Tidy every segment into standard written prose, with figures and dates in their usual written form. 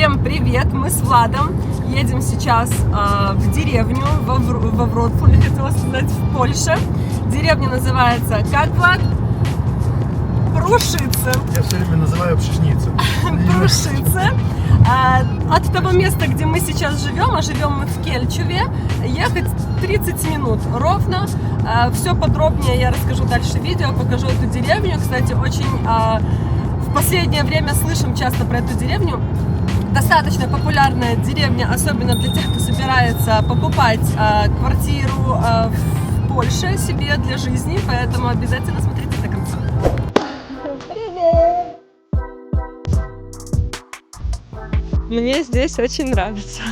Всем привет! Мы с Владом едем сейчас в деревню во Вроцлаве, хотела сказать, в Польше. Деревня называется, как, Влад? Прушице. Я все время называю Пшишница. Прушице. От того места, где мы сейчас живем, а живем мы в Кельчеве, ехать 30 минут ровно. Все подробнее я расскажу дальше в видео, покажу эту деревню. Кстати, очень в последнее время слышим часто про эту деревню. Достаточно популярная деревня, особенно для тех, кто собирается покупать квартиру в Польше себе для жизни, поэтому обязательно смотрите до конца. Привет! Мне здесь очень нравится.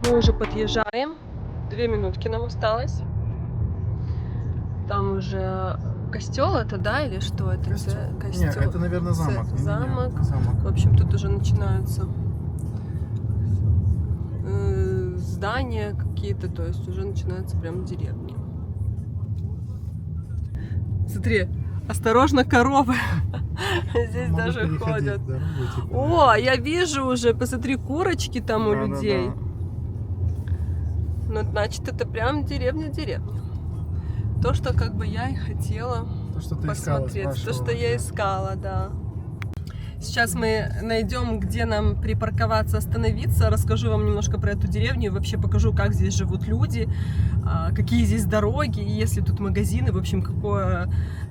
Мы уже подъезжаем, 2 минутки нам осталось. Там уже костел это, да, или что это? Костел? Нет, это, наверное, замок. Замок. Замок. В общем, тут уже начинаются здания какие-то, то есть уже начинается прям деревня. Смотри, осторожно, коровы. Здесь даже ходят. О, я вижу уже, посмотри, курочки там у людей. Ну, значит, это прям деревня-деревня. То, что как бы я и хотела посмотреть. То, что я искала, да. Сейчас мы найдем, где нам припарковаться, остановиться. Расскажу вам немножко про эту деревню. И вообще покажу, как здесь живут люди, какие здесь дороги, и есть ли тут магазины, в общем,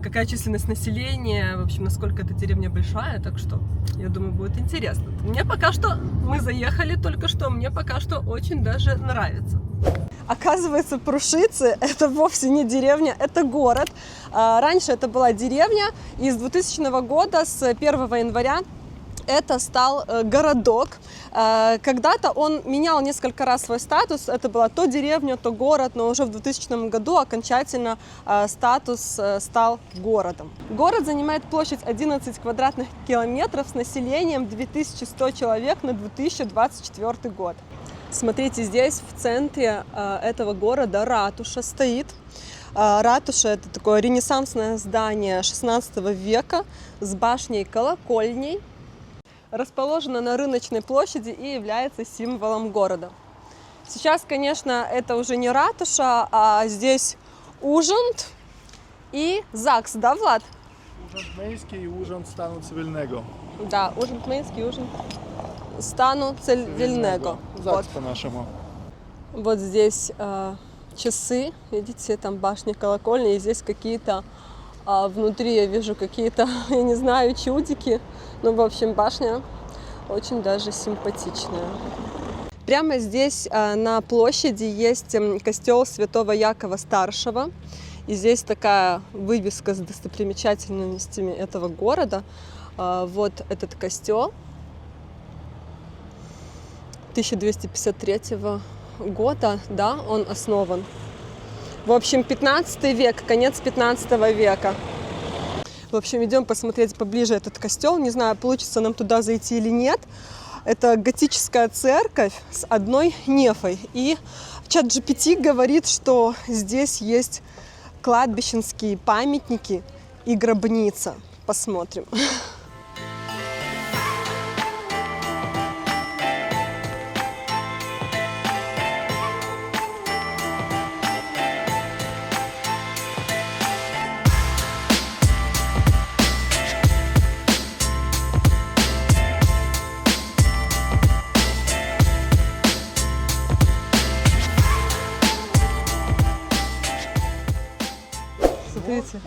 какая численность населения, в общем, насколько эта деревня большая. Так что, я думаю, будет интересно. Мне пока что, мы заехали только что, мне пока что очень даже нравится. Оказывается, Прушице – это вовсе не деревня, это город. Раньше это была деревня, и с 2000 года, с 1 января, это стал городок. Когда-то он менял несколько раз свой статус, это была то деревня, то город, но уже в 2000 году окончательно статус стал городом. Город занимает площадь 11 квадратных километров с населением 2100 человек на 2024 год. Смотрите, здесь в центре этого города ратуша стоит. Ратуша – это такое ренессансное здание 16 века с башней-колокольней. Расположена на рыночной площади и является символом города. Сейчас, конечно, это уже не ратуша, а здесь Urząd и ЗАГС, да, Влад? Urząd Miejski i Urząd Stanu Cywilnego. Да, Urząd Miejski, Urząd Стану Цивильного. ЗАГС по-нашему. Вот здесь часы, видите, там башня колокольня, и здесь какие-то, внутри я вижу какие-то, я не знаю, чудики. Ну, в общем, башня очень даже симпатичная. Прямо здесь на площади есть костел Святого Якова Старшего. И здесь такая вывеска с достопримечательностями этого города. Вот этот костел 1253 года, да, он основан. В общем, 15 век, конец 15 века. В общем, идем посмотреть поближе этот костел. Не знаю, получится нам туда зайти или нет. Это готическая церковь с одной нефой. И ChatGPT говорит, что здесь есть кладбищенские памятники и гробница. Посмотрим. Смотрите.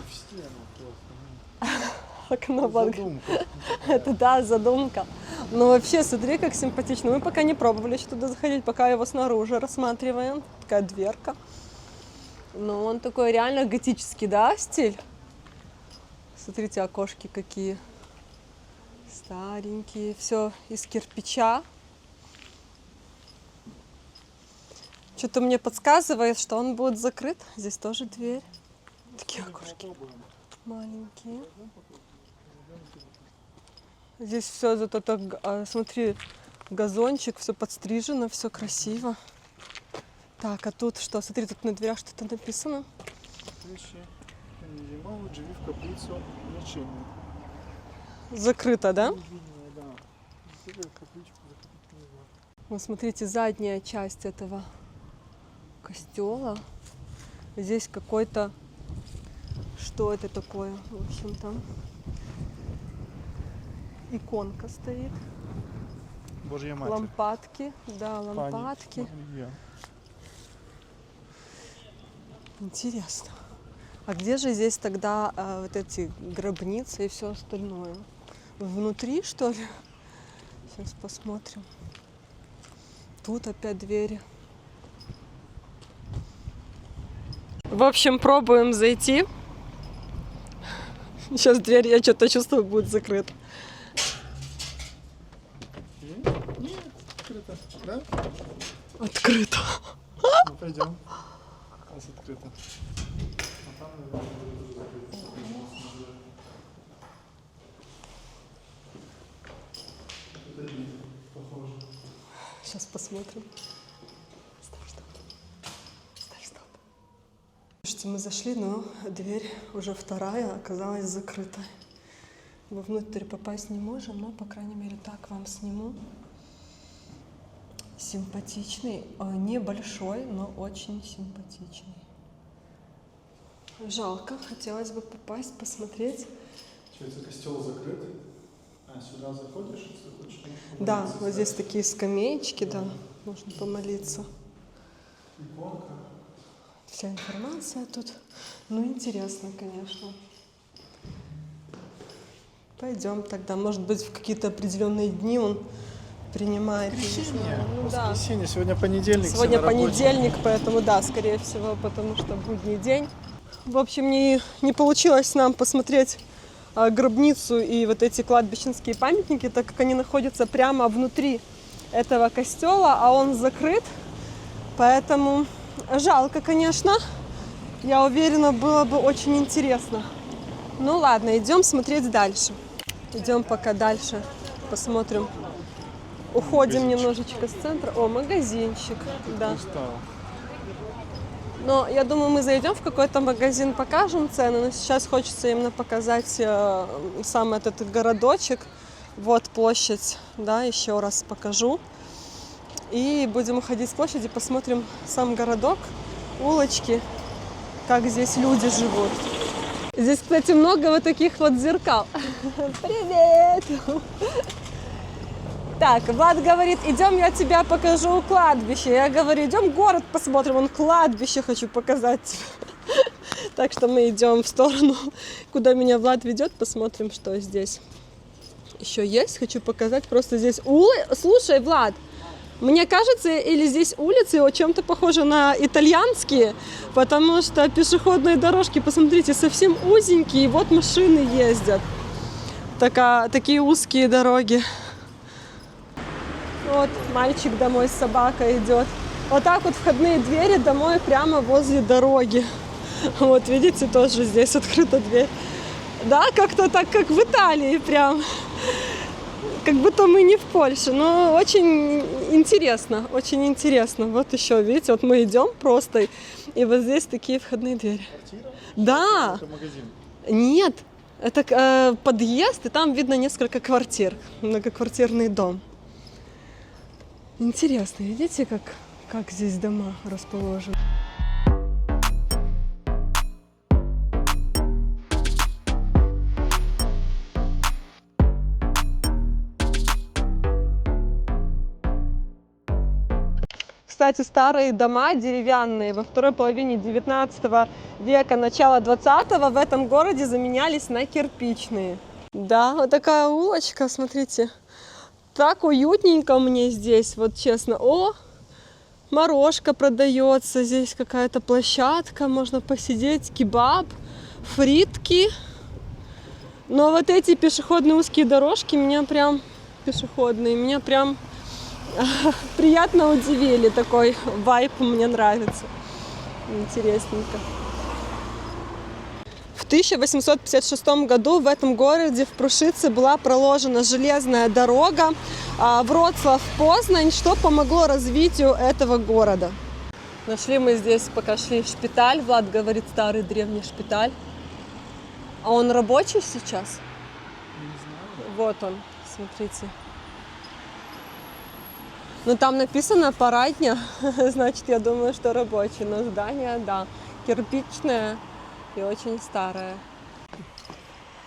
Окно Задумка. Это да, задумка. Но вообще, смотри, как симпатично. Мы пока не пробовали еще туда заходить, пока его снаружи рассматриваем. Такая дверка. Но он такой реально готический, да, стиль? Смотрите, окошки какие. Старенькие. Все из кирпича. Что-то мне подсказывает, что он будет закрыт. Здесь тоже дверь. Такие окошки маленькие. Здесь все зато так, смотри, газончик, все подстрижено, все красиво. Так, а тут что? Смотри, тут на дверях что-то написано. Закрыто, да? Вот смотрите, задняя часть этого костела. Здесь какой-то... Что это такое? В общем, там иконка стоит. Божья Матерь. Лампадки. Да, лампадки. Интересно. А где же здесь тогда вот эти гробницы и все остальное? Внутри, что ли? Сейчас посмотрим. Тут опять двери. В общем, пробуем зайти. Сейчас дверь, я что-то чувствую, будет закрыта. Нет, открыто. Да? Открыто. Ну, пойдем. У нас открыто. Сейчас посмотрим. Стоп. Слушайте, мы зашли, но дверь уже вторая оказалась закрытой. Вовнутрь попасть не можем, но, по крайней мере, так вам сниму. Симпатичный, небольшой, но очень симпатичный. Жалко, хотелось бы попасть, посмотреть. Получается, костел закрыт. А, сюда заходишь, если хочешь? Да, вот здесь такие скамеечки, да, можно помолиться. Иконка. Вся информация тут. Ну, интересно, конечно. Пойдем тогда. Может быть, в какие-то определенные дни он принимает. Воскресенье. Сегодня понедельник. Сегодня понедельник, поэтому да, скорее всего, потому что будний день. В общем, не получилось нам посмотреть гробницу и вот эти кладбищенские памятники, так как они находятся прямо внутри этого костела, а он закрыт. Поэтому жалко, конечно. Я уверена, было бы очень интересно. Ну ладно, идем смотреть дальше. Идем пока дальше, посмотрим. Уходим немножечко с центра. О, магазинчик, да. Но я думаю, мы зайдем в какой-то магазин, покажем цены. Но сейчас хочется именно показать сам этот городочек. Вот площадь, да, еще раз покажу. И будем уходить с площади, посмотрим сам городок, улочки, как здесь люди живут. Здесь, кстати, много вот таких вот зеркал. Привет! Так, Влад говорит, идем, я тебя покажу кладбище. Я говорю, идем город посмотрим, он кладбище хочу показать тебе. Так что мы идем в сторону, куда меня Влад ведет, посмотрим, что здесь еще есть. Хочу показать просто здесь Слушай, Влад, мне кажется, или здесь улицы о чем-то похожи на итальянские, потому что пешеходные дорожки, посмотрите, совсем узенькие, вот машины ездят. Такие узкие дороги. Вот мальчик домой с собакой идет. Вот так вот входные двери домой прямо возле дороги. Вот видите, тоже здесь открыта дверь. Да, как-то так, как в Италии прям. Как будто мы не в Польше. Но очень интересно, очень интересно. Вот еще, видите, вот мы идем просто, и вот здесь такие входные двери. Квартира? Да. Это магазин? Нет, это подъезд, и там видно несколько квартир. Многоквартирный дом. Интересно, видите, как здесь дома расположены? Кстати, старые дома деревянные во второй половине 19 века, начала 20-го в этом городе заменялись на кирпичные. Да, вот такая улочка, смотрите. Так уютненько мне здесь, вот честно. О, морожка продается, здесь какая-то площадка, можно посидеть, кебаб, фритки. Но вот эти пешеходные узкие дорожки меня прям приятно удивили. Такой вайб мне нравится. Интересненько. В В 1856 году в этом городе, в Прушице, была проложена железная дорога Вроцлав-Познань, что помогло развитию этого города. Нашли мы здесь, пока шли, шпиталь. Влад говорит, старый древний шпиталь. А он рабочий сейчас? Не знаю. Вот он, смотрите. Ну там написано парадня, значит, я думаю, что рабочий. Но здание, да, кирпичное и очень старое.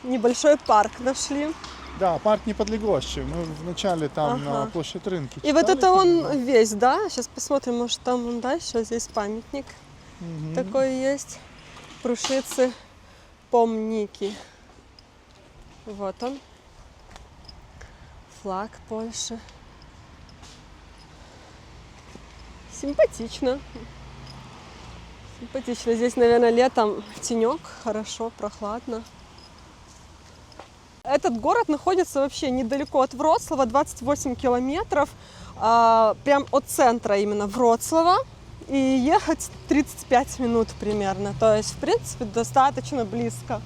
Небольшой парк нашли. Да, парк Неподлегощий. Мы вначале там на площадь рынка. И вот это он весь, да? Сейчас посмотрим, может там он дальше. Здесь памятник такой есть. Прушицы, помники. Вот он. Флаг Польши. Симпатично. Симпатично. Здесь, наверное, летом тенек, хорошо, прохладно. Этот город находится вообще недалеко от Вроцлава, 28 километров, прям от центра именно Вроцлава. И ехать 35 минут примерно. То есть, в принципе, достаточно близко.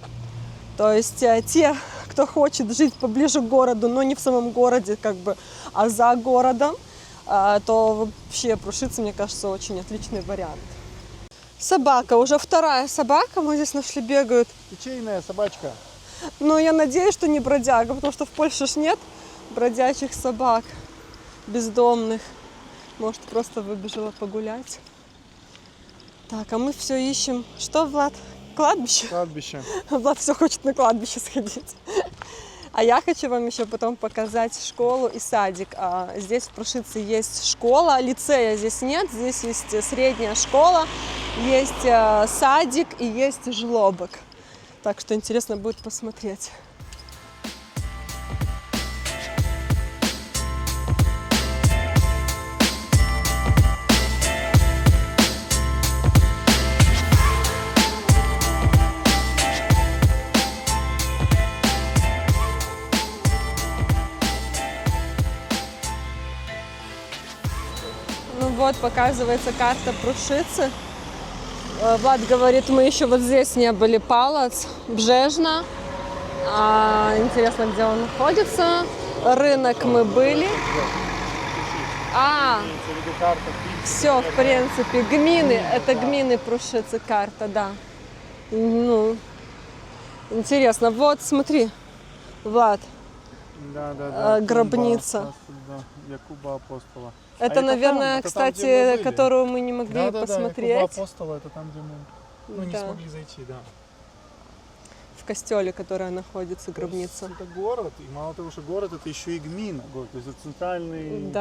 То есть, те, кто хочет жить поближе к городу, но не в самом городе, как бы, а за городом, то вообще Прушица, мне кажется, очень отличный вариант. Собака, уже вторая собака, мы здесь нашли, бегают. Кичейная собачка. Но я надеюсь, что не бродяга, потому что в Польше ж нет бродячих собак, бездомных. Может, просто выбежала погулять. Так, а мы все ищем. Что, Влад? Кладбище? Кладбище. Влад все хочет на кладбище сходить. А я хочу вам еще потом показать школу и садик. Здесь в Прушице есть школа, лицея здесь нет. Здесь есть средняя школа, есть садик и есть жлобок. Так что интересно будет посмотреть. Ну вот, показывается карта Прушицы. Влад говорит, мы еще вот здесь не были, Палац, Бжежна. Интересно, где он находится. Рынок мы были. Все, в принципе, гмины, это гмины Прушицы, карта, да. Ну, интересно, вот смотри, Влад, гробница. Якуба Апостола. Это, наверное, там, кстати, там, которую мы не могли посмотреть. Якуба Апостола, это там, где мы не смогли зайти, да. В костеле, которая находится, гробница. Это город, и мало того, что город, это еще и гмина, город, то есть это центральный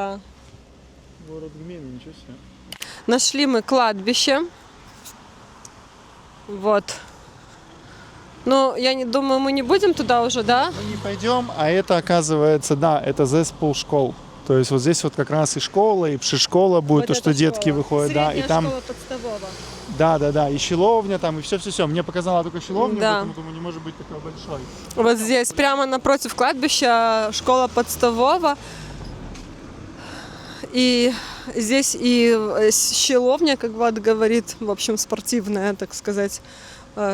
город гмины, ничего себе. Нашли мы кладбище. Вот. Ну, я не думаю, мы не будем туда уже, да? Мы не пойдем, а это, оказывается, да, это зеспул школ. То есть вот здесь вот как раз и школа, и пшешкола будет, вот то, что детки выходят, средняя, да, и там. Школа подставова. Да, и щеловня там, и все. Мне показала только щеловня, да. Поэтому думаю, не может быть такой большой. Вот здесь, прямо напротив кладбища, школа подставова. И здесь и щеловня, как Влад говорит, в общем, спортивная, так сказать,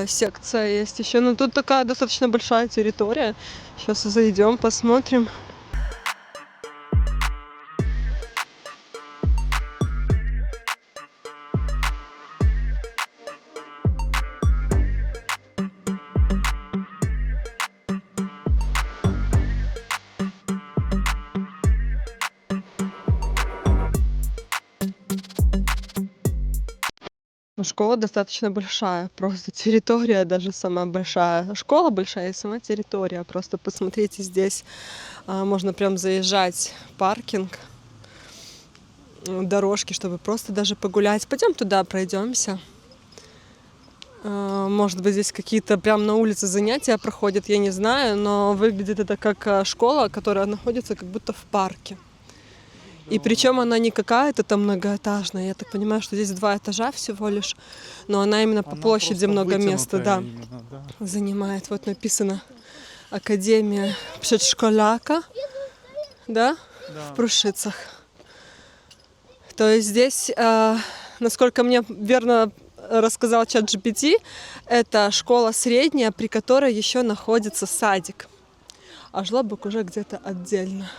секция есть еще. Но тут такая достаточно большая территория. Сейчас зайдем, посмотрим. Школа достаточно большая, просто территория даже сама большая. Школа большая и сама территория. Просто посмотрите, здесь можно прям заезжать, паркинг, дорожки, чтобы просто даже погулять. Пойдем туда, пройдемся. Может быть, здесь какие-то прям на улице занятия проходят, я не знаю, но выглядит это как школа, которая находится как будто в парке. И причем она не какая-то там многоэтажная. Я так понимаю, что здесь 2 этажа всего лишь. Но она именно по площади много места, да, занимает. Вот написано Академия Przedszkolaka, да, в Прушицах. То есть здесь, насколько мне верно рассказал ChatGPT, это школа средняя, при которой еще находится садик. А жлобок уже где-то отдельно.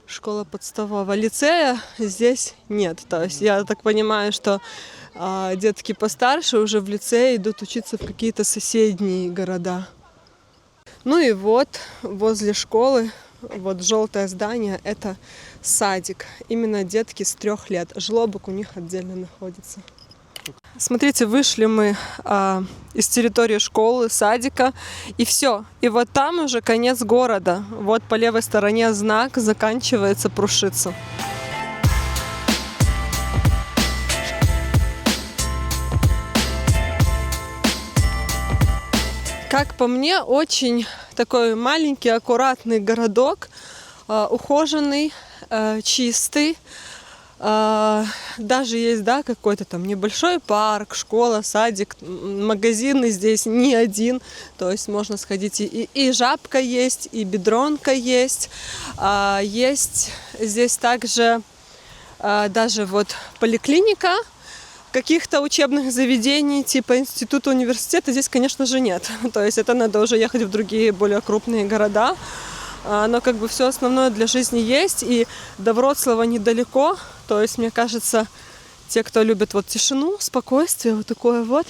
Школа подставного. Лицея здесь нет. То есть я так понимаю, что детки постарше уже в лицее идут учиться в какие-то соседние города. Ну и вот возле школы, вот желтое здание, это садик. Именно детки с 3 лет. Жлобок у них отдельно находится. Смотрите, вышли мы из территории школы, садика, и все. И вот там уже конец города. Вот по левой стороне знак, заканчивается Прушица. Как по мне, очень такой маленький, аккуратный городок, ухоженный, чистый. Даже есть, да, какой-то там небольшой парк, школа, садик, магазины здесь не один, то есть можно сходить и жабка есть, и бедронка есть, есть здесь также даже вот поликлиника, каких-то учебных заведений типа института, университета здесь, конечно же, нет, то есть это надо уже ехать в другие более крупные города. Но как бы все основное для жизни есть, и до Вроцлава недалеко, то есть, мне кажется, те, кто любит вот тишину, спокойствие, вот такое вот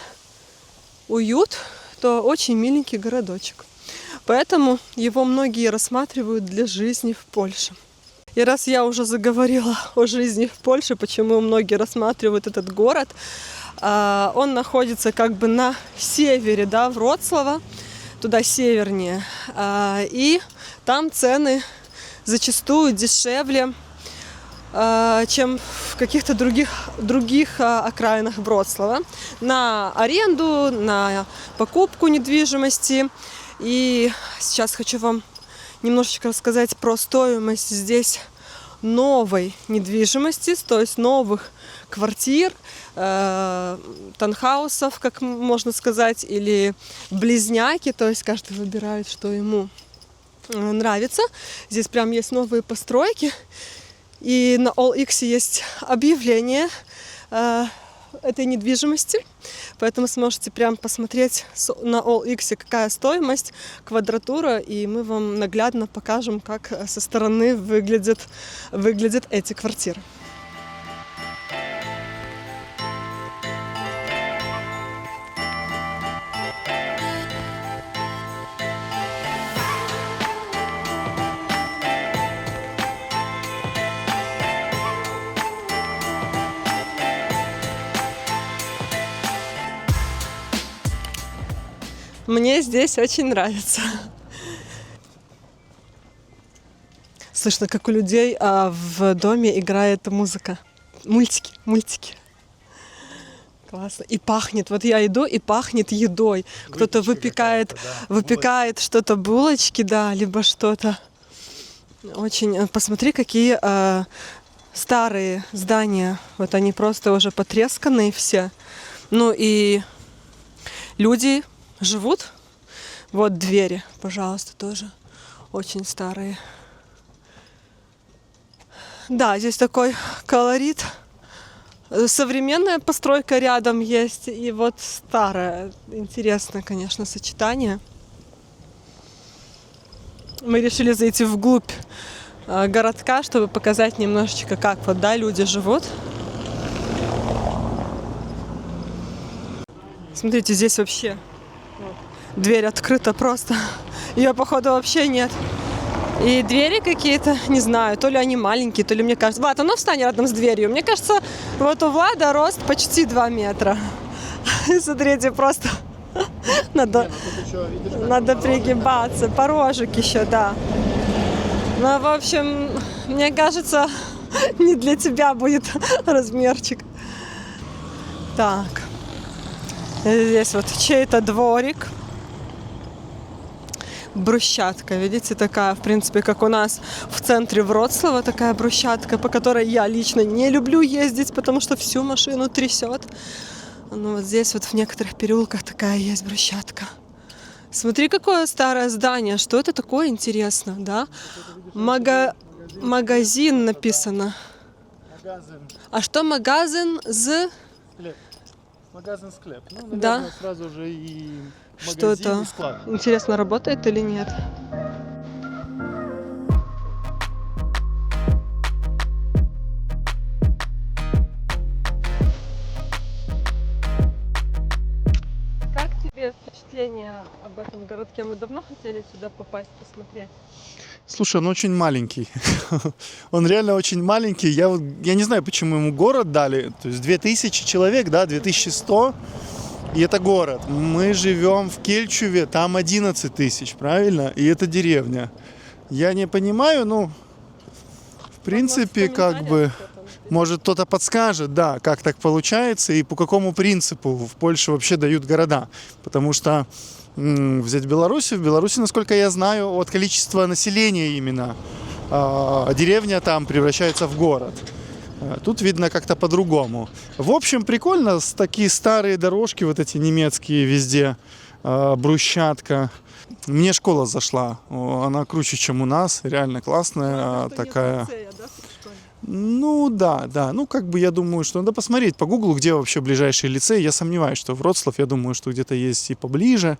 уют, то очень миленький городочек. Поэтому его многие рассматривают для жизни в Польше. И раз я уже заговорила о жизни в Польше, почему многие рассматривают этот город, он находится как бы на севере, да, Вроцлава, туда севернее, и там цены зачастую дешевле, чем в каких-то других окраинах Вроцлава, на аренду, на покупку недвижимости. И сейчас хочу вам немножечко рассказать про стоимость здесь новой недвижимости, то есть новых квартир, таунхаусов, как можно сказать, или близняки, то есть каждый выбирает, что ему нравится. Здесь прям есть новые постройки, и на OLX есть объявление этой недвижимости, поэтому сможете прям посмотреть на OLX, какая стоимость, квадратура, и мы вам наглядно покажем, как со стороны выглядят эти квартиры. Мне здесь очень нравится. Слышно, как у людей в доме играет музыка. Мультики. Классно. И пахнет. Вот я иду, и пахнет едой. Кто-то выпекает что-то, булочки, да, либо что-то. Очень. Посмотри, какие старые здания. Вот они просто уже потресканные все. Ну и люди живут. Вот двери, пожалуйста, тоже очень старые. Да, здесь такой колорит. Современная постройка рядом есть, и вот старая. Интересное, конечно, сочетание. Мы решили зайти вглубь городка, чтобы показать немножечко, как вот, да, люди живут. Смотрите, здесь вообще дверь открыта просто. Ее, походу, вообще нет. И двери какие-то, не знаю, то ли они маленькие, то ли мне кажется... Влад, а ну встань рядом с дверью. Мне кажется, вот у Влада рост почти 2 метра. Смотрите, просто надо пригибаться. Порожек еще, да. Ну, в общем, мне кажется, не для тебя будет размерчик. Так. Здесь вот чей-то дворик. Брусчатка, видите, такая, в принципе, как у нас в центре Вроцлава, такая брусчатка, по которой я лично не люблю ездить, потому что всю машину трясет. Но вот здесь вот в некоторых переулках такая есть брусчатка. Смотри, какое старое здание, что это такое, интересно, да? Магазин написано. А что магазин з? Магазин-склеп. Ну, наверное, Да. сразу же и магазин, Что-то. и склад. Интересно, работает или нет? Как тебе впечатление об этом городке? Мы давно хотели сюда попасть, посмотреть. Слушай, он очень маленький. Он реально очень маленький. Я не знаю, почему ему город дали. То есть 2000 человек, да, 2100. И это город. Мы живем в Кельчуве, там 11 тысяч, правильно? И это деревня. Я не понимаю, ну, в принципе, как бы, может кто-то подскажет, да, как так получается и по какому принципу в Польше вообще дают города. Потому что взять Беларусь, в Беларуси, насколько я знаю, от количества населения именно, деревня там превращается в город. Тут видно как-то по-другому. В общем, прикольно, такие старые дорожки, вот эти немецкие везде, брусчатка. Мне школа зашла, она круче, чем у нас, реально классная такая. Ну да, ну как бы я думаю, что надо посмотреть по гуглу, где вообще ближайший лицей. Я сомневаюсь, что Вроцлав, я думаю, что где-то есть и поближе.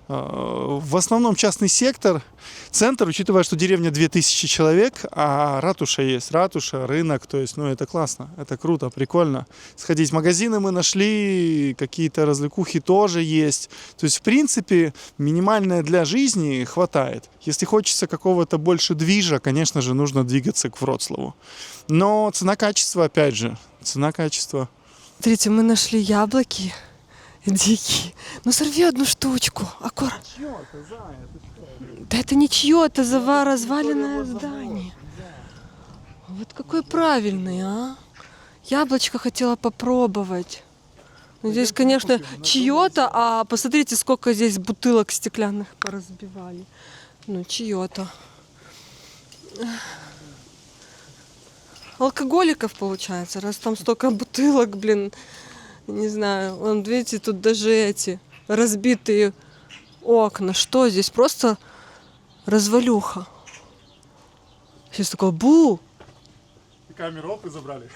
В основном частный сектор, центр, учитывая, что деревня 2000 человек, а ратуша есть, ратуша, рынок, то есть, ну это классно, это круто, прикольно. Сходить в магазины мы нашли, какие-то развлекухи тоже есть. То есть, в принципе, минимальное для жизни хватает. Если хочется какого-то больше движа, конечно же, нужно двигаться к Вроцлаву. Но цена-качество, опять же, цена-качество. Смотрите, мы нашли яблоки дикие. Ну сорви одну штучку, аккуратно. Да это не чье-то разваленное здание. Вот какой правильный, а? Яблочко хотела попробовать. Ну, здесь, конечно, чье-то, а посмотрите, сколько здесь бутылок стеклянных поразбивали. Ну, чье-то. Алкоголиков, получается, раз там столько бутылок, блин, не знаю. Вон, видите, тут даже эти разбитые окна. Что здесь? Просто развалюха. Сейчас такое бу! Камеру оп и забрали.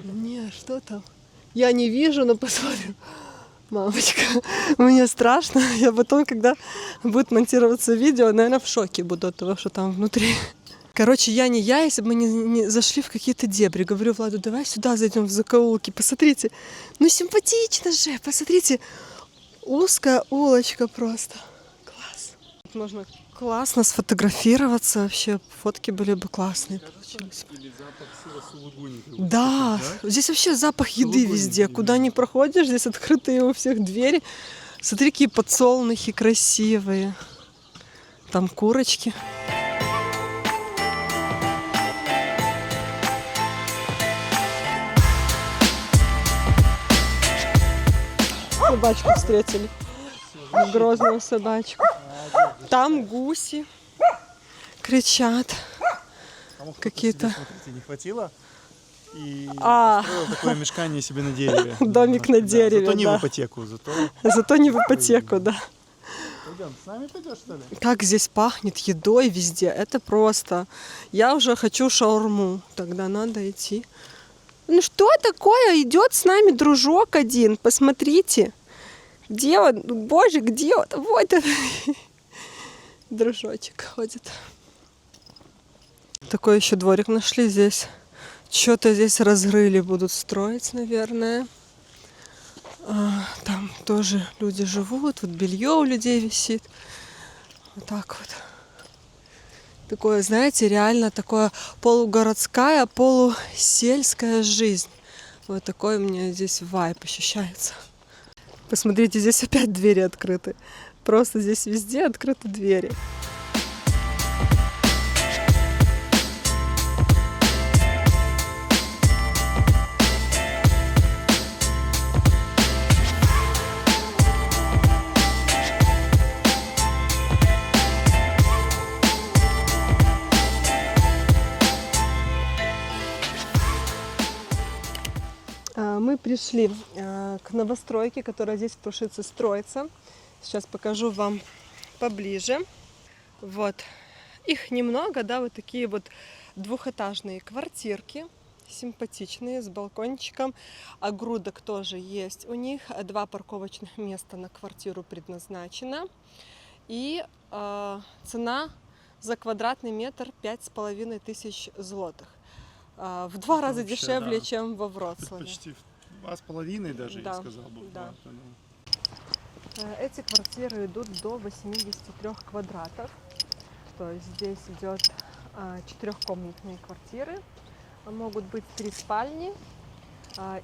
Не, что там? Я не вижу, но посмотрим. Мамочка, мне страшно. Я потом, когда будет монтироваться видео, наверное, в шоке буду от того, что там внутри. Короче, я, если бы мы не зашли в какие-то дебри. Говорю Владу, давай сюда зайдем в закоулки. Посмотрите, ну симпатично же. Посмотрите, узкая улочка просто. Класс. Тут можно классно сфотографироваться вообще. Фотки были бы классные. Да, здесь вообще запах еды везде. Куда ни проходишь, здесь открытые у всех двери. Смотри, какие подсолнухи красивые. Там курочки. Собачку встретили. Грозную собачку. Там гуси кричат. Какие-то. Смотрите, не хватило. И построил такое мешкание себе на дереве. Домик на дереве, зато не в ипотеку. Зато не в ипотеку, да. Пойдем, с нами пойдешь, что ли? Как здесь пахнет едой везде. Это просто. Я уже хочу шаурму. Тогда надо идти. Ну что такое? Идет с нами дружок один. Посмотрите. Где он? Боже, где он? Вот он. Дружочек ходит. Такой еще дворик нашли здесь. Что-то здесь разрыли, будут строить, наверное. Там тоже люди живут. Вот белье у людей висит. Вот так вот. Такое, знаете, реально такое полугородская, полусельская жизнь. Вот такой у меня здесь вайб ощущается. Посмотрите, здесь опять двери открыты. Просто здесь везде открыты двери. Мы пришли к новостройке, которая здесь в Прушице строится. Сейчас покажу вам поближе. Вот. Их немного, да, вот такие вот двухэтажные квартирки. симпатичные, с балкончиком. Огрудок тоже есть у них. 2 парковочных места на квартиру предназначено. И цена за квадратный метр 5500 злотых. В 2 раза вообще, дешевле, да. чем во Вроцлаве. Почти в 2,5 даже, Да, я сказал бы. да. Да. Эти квартиры идут до 83 квадратов. То есть здесь идет 4-комнатные квартиры. Могут быть 3 спальни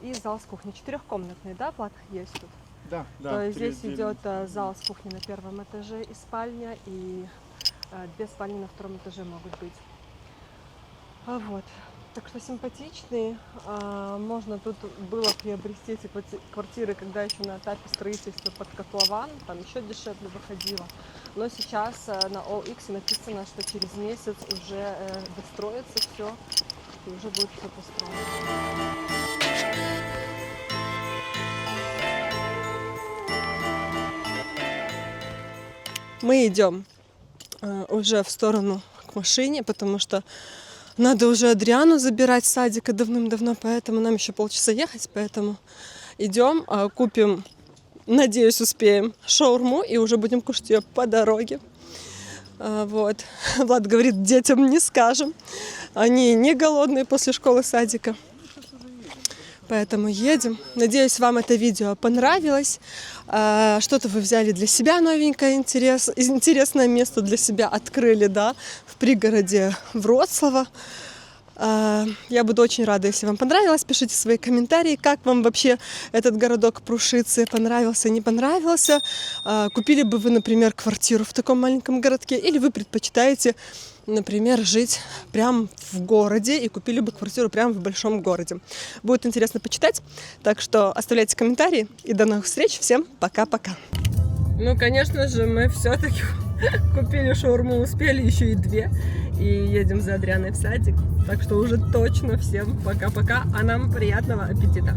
и зал с кухней. 4-комнатные, да, Влад, есть тут? Да, да. То есть здесь идет зал с кухней на 1-м этаже и спальня, и 2 спальни на 2-м этаже могут быть. Вот. Так что симпатичные. Можно тут было приобрести эти квартиры, когда еще на этапе строительства под котлован, там еще дешевле выходило. Но сейчас на OLX написано, что через месяц уже достроится все и уже будет все построено. Мы идем уже в сторону к машине, потому что надо уже Адриану забирать с садика давным-давно, поэтому нам еще полчаса ехать, поэтому идем, купим, надеюсь, успеем шаурму и уже будем кушать ее по дороге. Вот. Влад говорит, детям не скажем, они не голодные после школы, садика. Поэтому едем. Надеюсь, вам это видео понравилось. Что-то вы взяли для себя новенькое, интересное место для себя открыли, да, в пригороде Вроцлава. Я буду очень рада, если вам понравилось. Пишите свои комментарии, как вам вообще этот городок Прушицы, понравился, не понравился. Купили бы вы, например, квартиру в таком маленьком городке, или вы предпочитаете, например, жить прямо в городе и купили бы квартиру прямо в большом городе. Будет интересно почитать, так что оставляйте комментарии и до новых встреч. Всем пока-пока. Ну, конечно же, мы все-таки купили шаурму, успели еще и 2, и едем за Адрианой в садик. Так что уже точно всем пока-пока, а нам приятного аппетита.